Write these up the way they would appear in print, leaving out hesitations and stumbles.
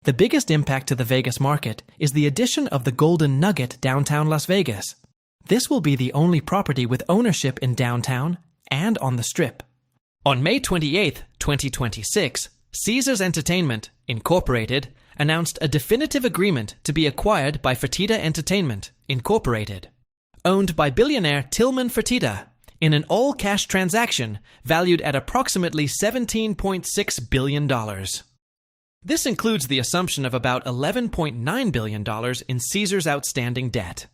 The biggest impact to the Vegas market is the addition of the Golden Nugget downtown Las Vegas. This will be the only property with ownership in downtown and on the Strip. On May 28, 2026, Caesars Entertainment, Incorporated, announced a definitive agreement to be acquired by Fertitta Entertainment, Incorporated, owned by billionaire Tillman Fertitta, in an all-cash transaction valued at approximately $17.6 billion. This includes the assumption of about $11.9 billion in Caesars' outstanding debt.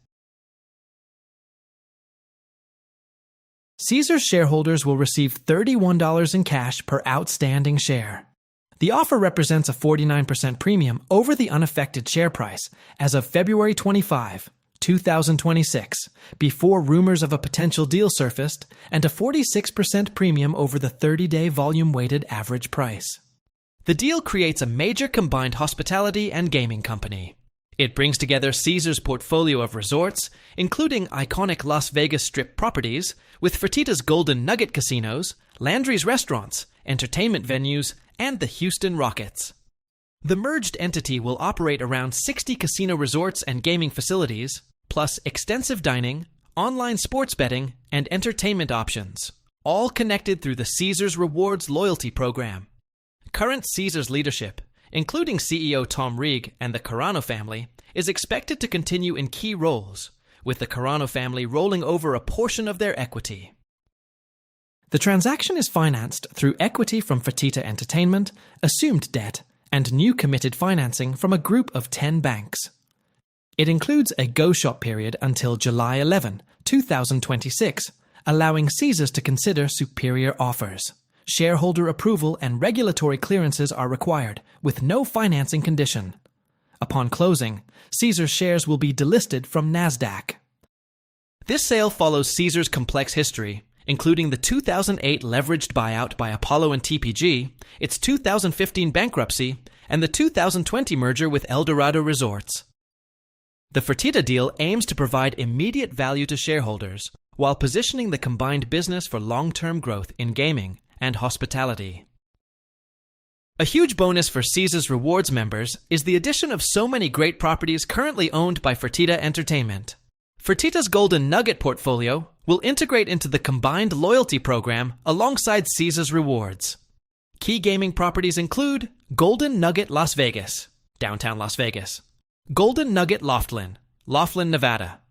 Caesars shareholders will receive $31 in cash per outstanding share. The offer represents a 49% premium over the unaffected share price as of February 25, 2026, before rumors of a potential deal surfaced, and a 46% premium over the 30-day volume-weighted average price. The deal creates a major combined hospitality and gaming company. It brings together Caesars' portfolio of resorts, including iconic Las Vegas Strip properties, with Fertitta's Golden Nugget casinos, Landry's restaurants, entertainment venues, and the Houston Rockets. The merged entity will operate around 60 casino resorts and gaming facilities, plus extensive dining, online sports betting, and entertainment options, all connected through the Caesars Rewards loyalty program. Current Caesars leadership, including CEO Tom Reeg and the Carano family, is expected to continue in key roles, with the Carano family rolling over a portion of their equity. The transaction is financed through equity from Fertitta Entertainment, assumed debt, and new committed financing from a group of 10 banks. It includes a go-shop period until July 11, 2026, allowing Caesars to consider superior offers. Shareholder approval and regulatory clearances are required, with no financing condition. Upon closing, Caesars shares will be delisted from NASDAQ. This sale follows Caesars' complex history, including the 2008 leveraged buyout by Apollo and TPG, its 2015 bankruptcy, and the 2020 merger with Eldorado Resorts. The Fertitta deal aims to provide immediate value to shareholders, while positioning the combined business for long-term growth in gaming and hospitality. A huge bonus for Caesars Rewards members is the addition of so many great properties currently owned by Fertitta Entertainment. Fertitta's Golden Nugget portfolio will integrate into the combined loyalty program alongside Caesars Rewards. Key gaming properties include Golden Nugget Las Vegas, downtown Las Vegas; Golden Nugget Laughlin, Nevada;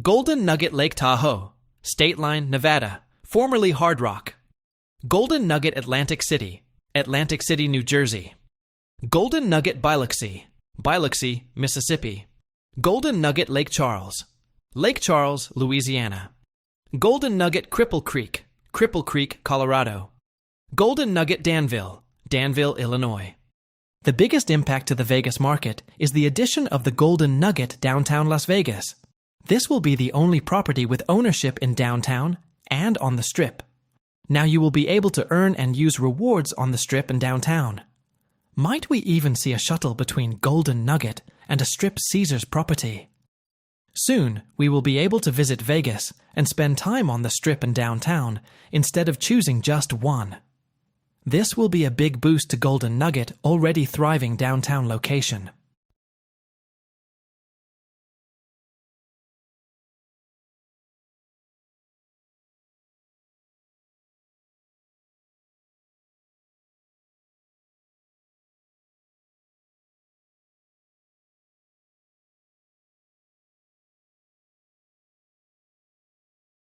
Golden Nugget Lake Tahoe, Stateline, Nevada, formerly Hard Rock; Golden Nugget Atlantic City, New Jersey; Golden Nugget Biloxi, Mississippi; Golden Nugget Lake Charles, Louisiana; Golden Nugget Cripple Creek, Colorado; Golden Nugget Danville, Illinois. The biggest impact to the Vegas market is the addition of the Golden Nugget downtown Las Vegas. This will be the only property with ownership in downtown and on the Strip. Now you will be able to earn and use rewards on the Strip and downtown. Might we even see a shuttle between Golden Nugget and a Strip Caesars property? Soon, we will be able to visit Vegas and spend time on the Strip and downtown instead of choosing just one. This will be a big boost to Golden Nugget already thriving downtown location.